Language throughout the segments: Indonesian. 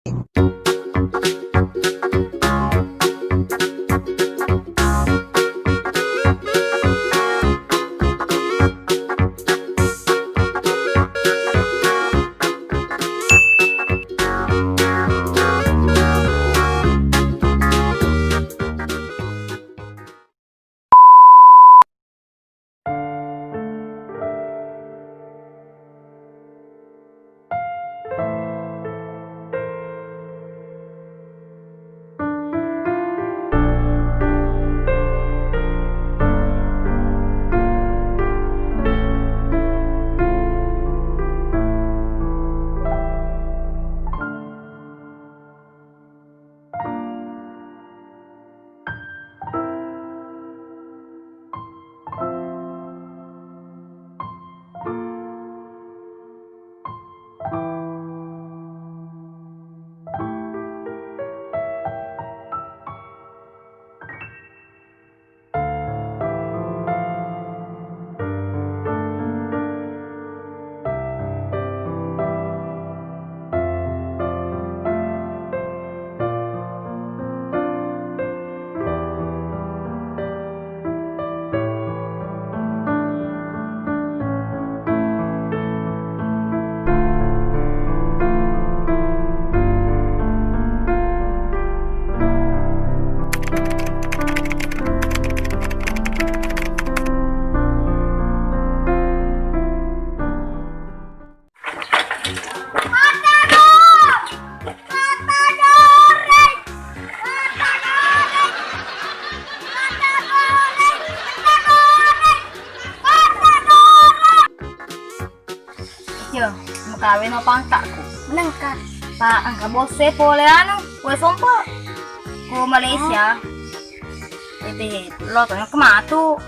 Yo, kawin apa angkatku? Menangkat. Pak, angka bose boleh kue sompo. Ku Malaysia. Itu lo tuh yang kematu.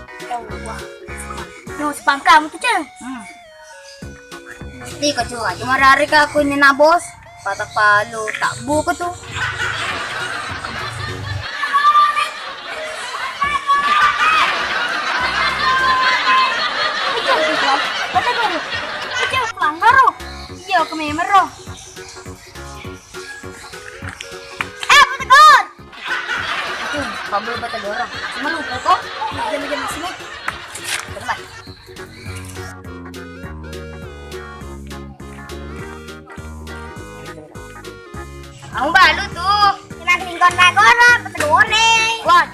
Wah. No, sepangkam tuh ceng. Nanti kecuali cuma hari aku ini nabos. Patak palu tak buku tuh. Iya, kami meroh. Petegon! Kamu bata dorong. Cuma lupa kok. Jam-jam di sini. Bentar. Kamu balu tuh. Kena lingkon-lingkon, petegon nih. Wah.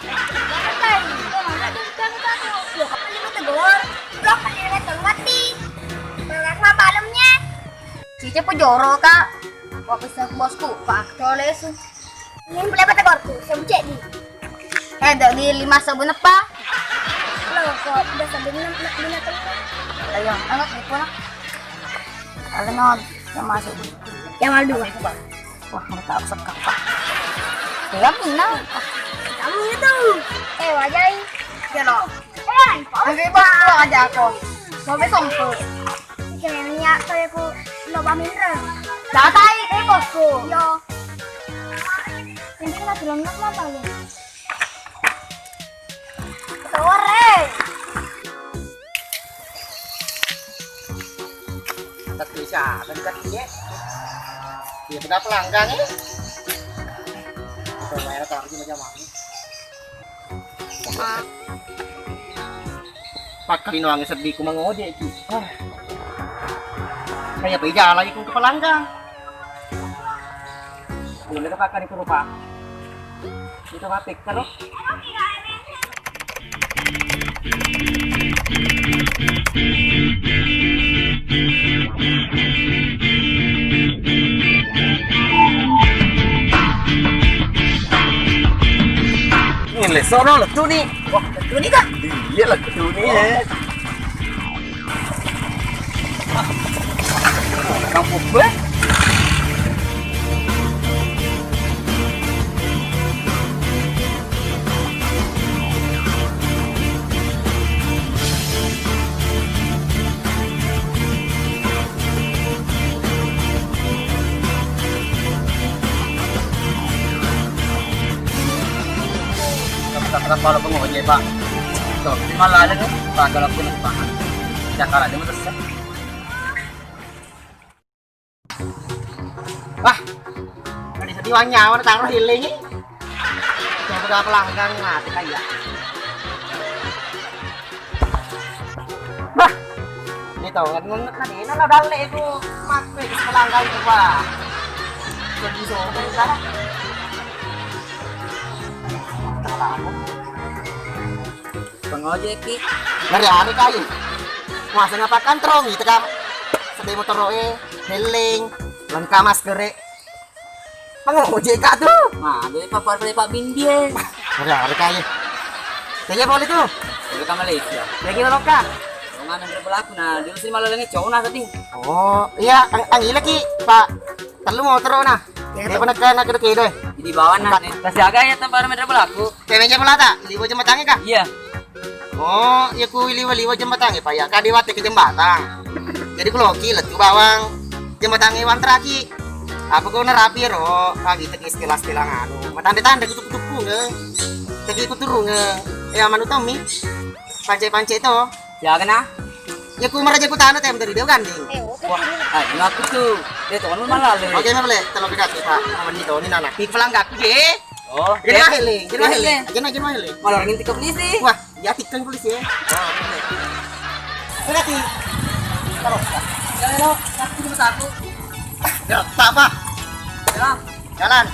Petegon. Blok kalian mati. Berapa malamnya? Cice po joro kak. Waktu sa bosku, pak toles. Ini boleh petegorku, saya cek di. Di 5 sabun apa? Loh, kok udah sambil binatang. Ayo, angat di po na. Alam yang masuk. Yang mal dua. Wah, mata aku sekak pa. Kaya minang. Kamu itu. Wajay. Kaya Ang iba ko aja ako. Sabi sompo. kayaknya saya ku loba minre. Datay, bosku. Yo. Ini lagi lengkap apa ya? Sore. Thật kỳ xả, thân cắt kia. Thì mình đã pelanggang ya. Rồi mày nó còn gì mà cho mày. Pagka kinuha nga sabi ko mga ode, kaya pa lagi kong kapalanggang. Yung nagkapaka ni Kurupa. Dito mapik ka, no? Ini lesono letu nih. Wah, letu nih kah? Iya letu nih ya. Kampung gue. Kalau pengoje pak, tuh malah ada nih, pak kalau pun pak, cakar aja terus. Iwan nyawa taruh healing. Jangan udah pelanggang mati kayak. Bah. Nito, ngunut na din. Naladali ito. Makwe, pelanggang ito pa. Jadi so, kayo sana. Pengojek ki. Nari-ari kayo. Masa nga pa kantrong, ito ka. Sa di motor healing. Langka masker. Pengojek ka tuh. Nah, jadi papar Pak Bindi. Nari-ari kayo. Kaya boleh tuh. Udah ke Malaysia. Lagi lo ka. Ngan yang berlaku nah, di sini malah lagi cowok nah tadi. Oh, iya, ang ila ki, Pak. Telu motor na. Dia pernah kena kedo-kedo. Di bawah nah. Kasih agak ya tempat yang berlaku. Kayaknya pelata, liwo jembatannya kah? Iya. Oh, ya ku liwo jembatannya, Pak ya. Kadi wate ke jembatan. Jadi ku loki letu bawang jembatannya wan traki. Apa kau nerapi ro? Kagi tegi istilah-istilah nganu. Matanda-tanda kutup-kutup nge. Tegi kuturung nge. Ya manu tomi. Pancai-pancai to. Ya kena. Ya ku maraja ku tanah tem dari dia ganding. Wah, ini aku tuh. Dia tuh kan malah le. Oke, mah boleh. Kalau kita kita aman itu ni nana. Pi pelangga ku je. Oh, Jadi mah heling, jadi mah heling. Jadi mah heling. malah ngintip ke polisi. Wah, ya tikeng polisi ya. Oh, boleh. Sudah ti. Terus. Jangan lo, aku cuma satu. Ya, tak apa. Jalan. Jalan.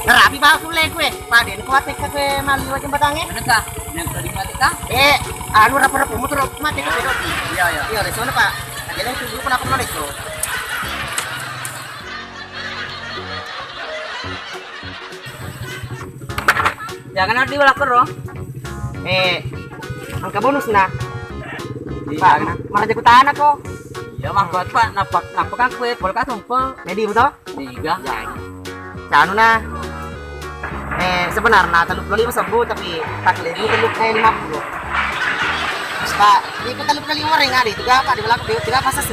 Nerapi ba aku le kue. Paden kuat ke mali wajah batangnya. Mana kah? Yang tadi mati kah? Anu rapor motor mati ke pedot. Iya, iya. Iya, di sana Pak. Jadi itu dulu kenapa menarik lo? Jangan ada di belakang loh. Angka bonus nah. Iya, Pak, malah jago tanah kok. iya mah kuat Pak. Napak kan kue, boleh ka tumpel. Jadi betul? Tiga. Anu nah. Sebenarnya teluk kali sebut tapi tak lebih teluk 50. Pak, di teluk kali orang ada itu apa di belakang dia tidak pasas.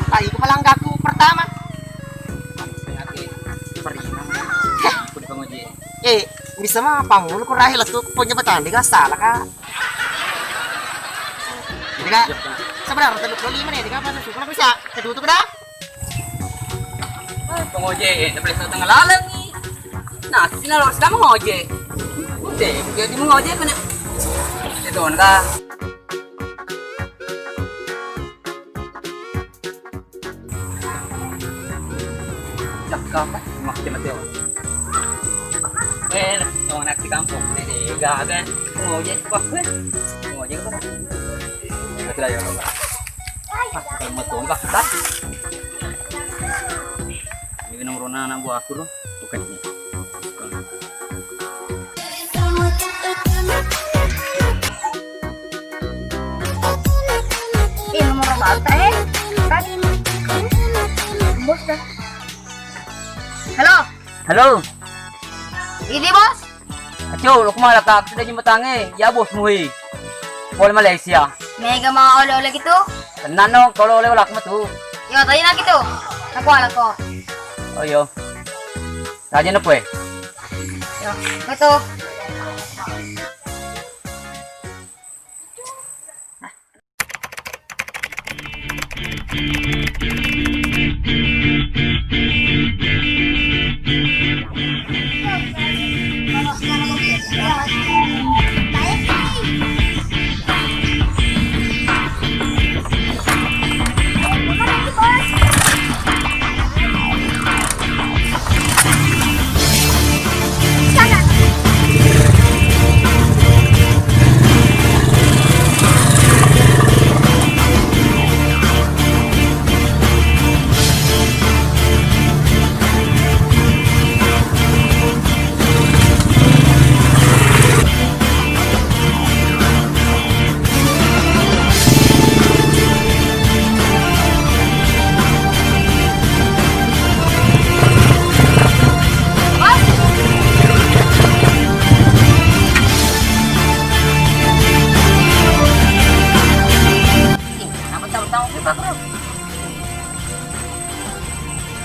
Pak, itu pelanggaku pertama. Udah pengojek. Bisa mah pangul ku rahil tuh punya betan dia salah kak. Jadi kak, sebenarnya teluk kali mana dia pasas itu kenapa bisa? Kedua tuh dah. Pengojek, udah beli tengah lalang nih. Nah, sini lo sedang mengojek. Udah, jadi mengojek mana? Itu kan? Cakap, mati. Orang anak di kampung, ini gak kan? Mengojek, wah, mengojek apa? Mati lah ya, kalau mau tuh enggak kita. Ini nomor anak buah aku loh, bukan ini. Nomor baterai kan bos dah. Halo, Ini bos. aco, lo kemana kak? Sudah jembatannya, ya bos muhi. Boleh Malaysia. Mega mau oleh-oleh gitu. Tenan no, kalau oleh walak tuh. Yo, tadi nak gitu. Aku ala ko. Oh yo. Raja na po eh. Yo, betul.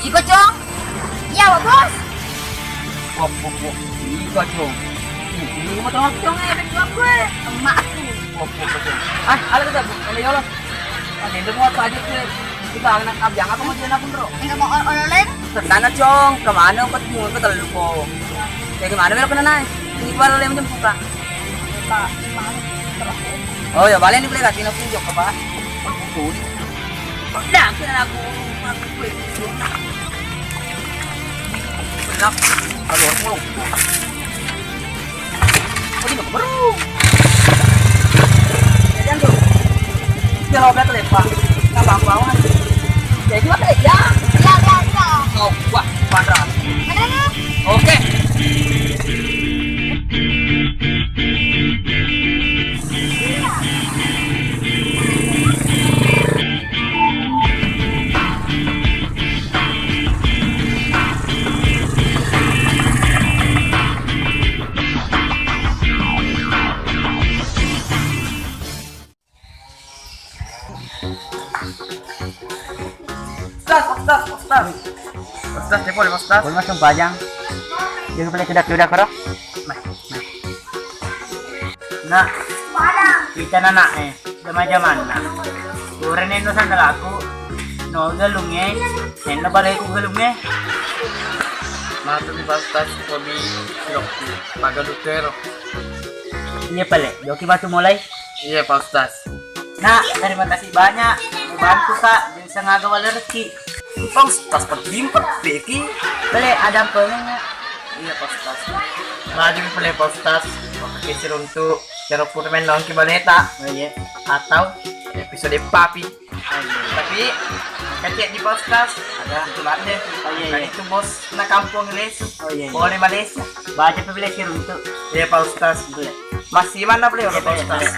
Ikut Cong. Iya, Bos. Wah, ikut Cong. Ini mau tolong Cong berdua gue. Emak aku. Ah, ala kita bu, kalau yolo. Ada yang mau aja sih. Kita anak abjang apa mau jalan bro? Enggak mau oleh. Sana Cong, kemana kau mau ke terlalu kok? Kayak gimana belok kena naik? Ini baru yang jemput kan? Oh ya, balik ini boleh kasih nafsu jok apa? Tuh. Udah, kena aku benak. Aduh, muluk. Oh, ini baru. Jangan tuh. Jangan obat lepas. Tambah bawah. Jadi apa ya? Ya. Oh, wah, padahal. Mana? Oke. Ustaz, dia boleh Ustaz? Boleh masuk pajang. Jangan boleh kedak-kedak karo. Nah, kita nana zaman Kuren eno sandalaku. No galungnya, eno balai ku galungnya. Matur di Ustaz, kami silokku pagadutero. Iya pale, joki batu mulai. Iya Pak Ustaz. Nah, terima kasih banyak. Bantu Kak, bisa ngagawa rezeki. Pak Ustaz pertimpat Beki. Boleh ada pengennya. Iya Pak Ustaz. Lagi boleh Pak Ustaz. Pakai seruntuk cara purmen lawan kibaleta. Oh iya. Atau episode papi. Oh iya. Tapi kecek di Pak Ustaz. Ada tulannya. Oh iya. Kan itu bos na kampung Malaysia. Oh iya. Boleh Malaysia. Baca pembeli seruntuk. Iya Pak Ustaz. Boleh. Masih mana boleh Pak Ustaz?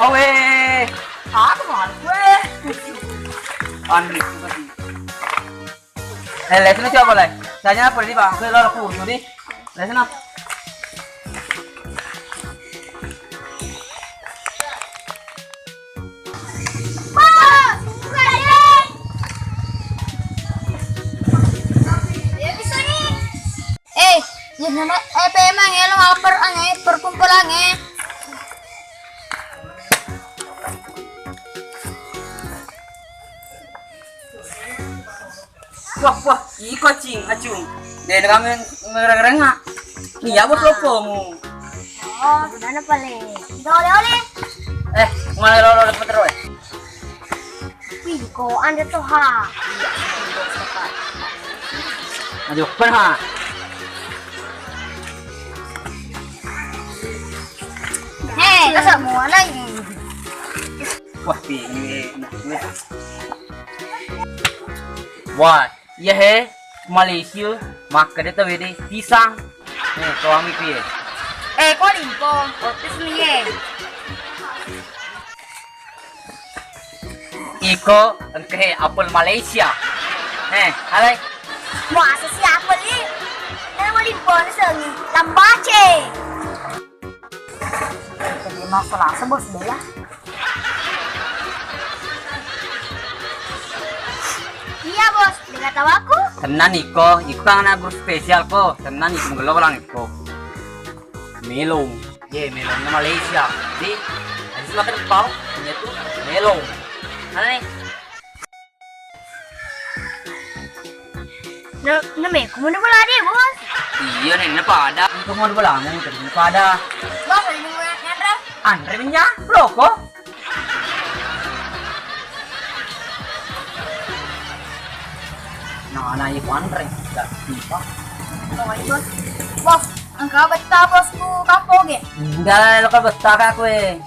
Awe, aku mau gue. Andri juga sih. Lesson itu apa leh? Tanya apa nih bang? Saya lalu kursus nih. Lesson apa? Yan naman, emang ya, lapar perkumpulan Wah, iko cing, acung. Dia kami ngereng-ngereng. Iya bos lopomu. Oh, gimana pale? Ito oleh-oleh. Mana lolo betul eh? Wih, kok anda tuh ha? Aduh, pernah. Hei, nasa mo lagi. Wah, ini. Wah, iya he, Malaysia makan itu beda pisang. Nih, kami piye? Kok limpo? Otis nih. Iko engke apel Malaysia. Alay. Masa siapa ni? Nama limpo na sengi. Lambace. Jadi masalah sebos bela. Iya bos, dengar tahu aku. Tenan Iko kan anak grup spesial ko. Tenan Iko ngelo lang Iko. Melong. Melong na Malaysia. Di, ada makan pau, punya tuh melong. Alay. Name, kumuna wala di bos. Iya nih, pada. Iko mau belang, tadi pada. Bos, ini mo Andra. Andre minyak, loko. Nah, anak ibu Andre enggak bisa. Oh, bos. Bos, angka betah bosku kampung ya. Enggak, lo kan betah kak kue.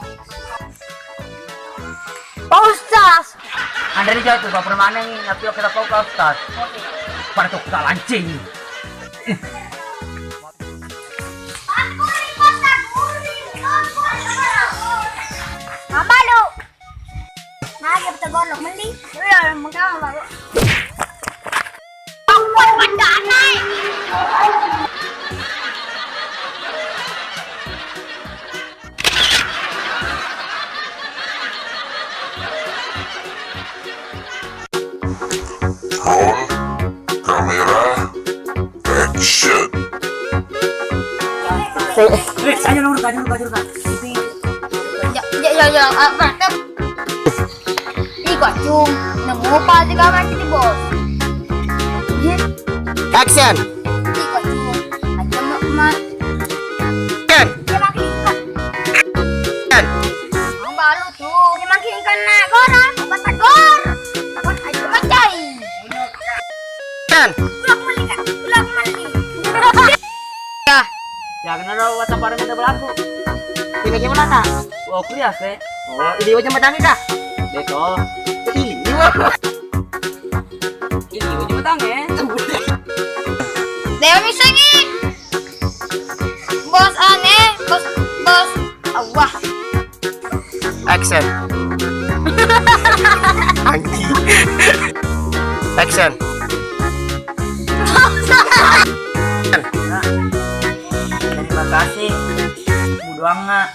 Pak Ustaz. Andre jauh tuh, bapak mana nih? Tapi kita tahu kau Ustaz. Pada tuh kita lancing. Mama lu. Nah, dia betul golok meli. Udah, mengkang baru. Buat pandaan naik. Roll, kamera, action. Ayo dulu, kak. Ya, berarti. Ih, kok cum. Nemu apa sih kamar kita, bos? Action. Ih, kok cum. Aja mak. Action. Dia makin ikan. Action. Ang balu tuh. Dia makin kena koran. Obat tagor. Obat aja macai. Action. Pulang meli kak. Pulang meli. Ya, kena lo WhatsApp bareng kita berlaku. Ini gimana kak? Oh, kuliah sih. Oh, ini wajah matangi kak? Beko. Ini wah. Ini ujung betang ya. Dewa misalnya. Bos aneh. Bos. Allah. Action. Anjing. Action. Terima kasih. Mudah nggak?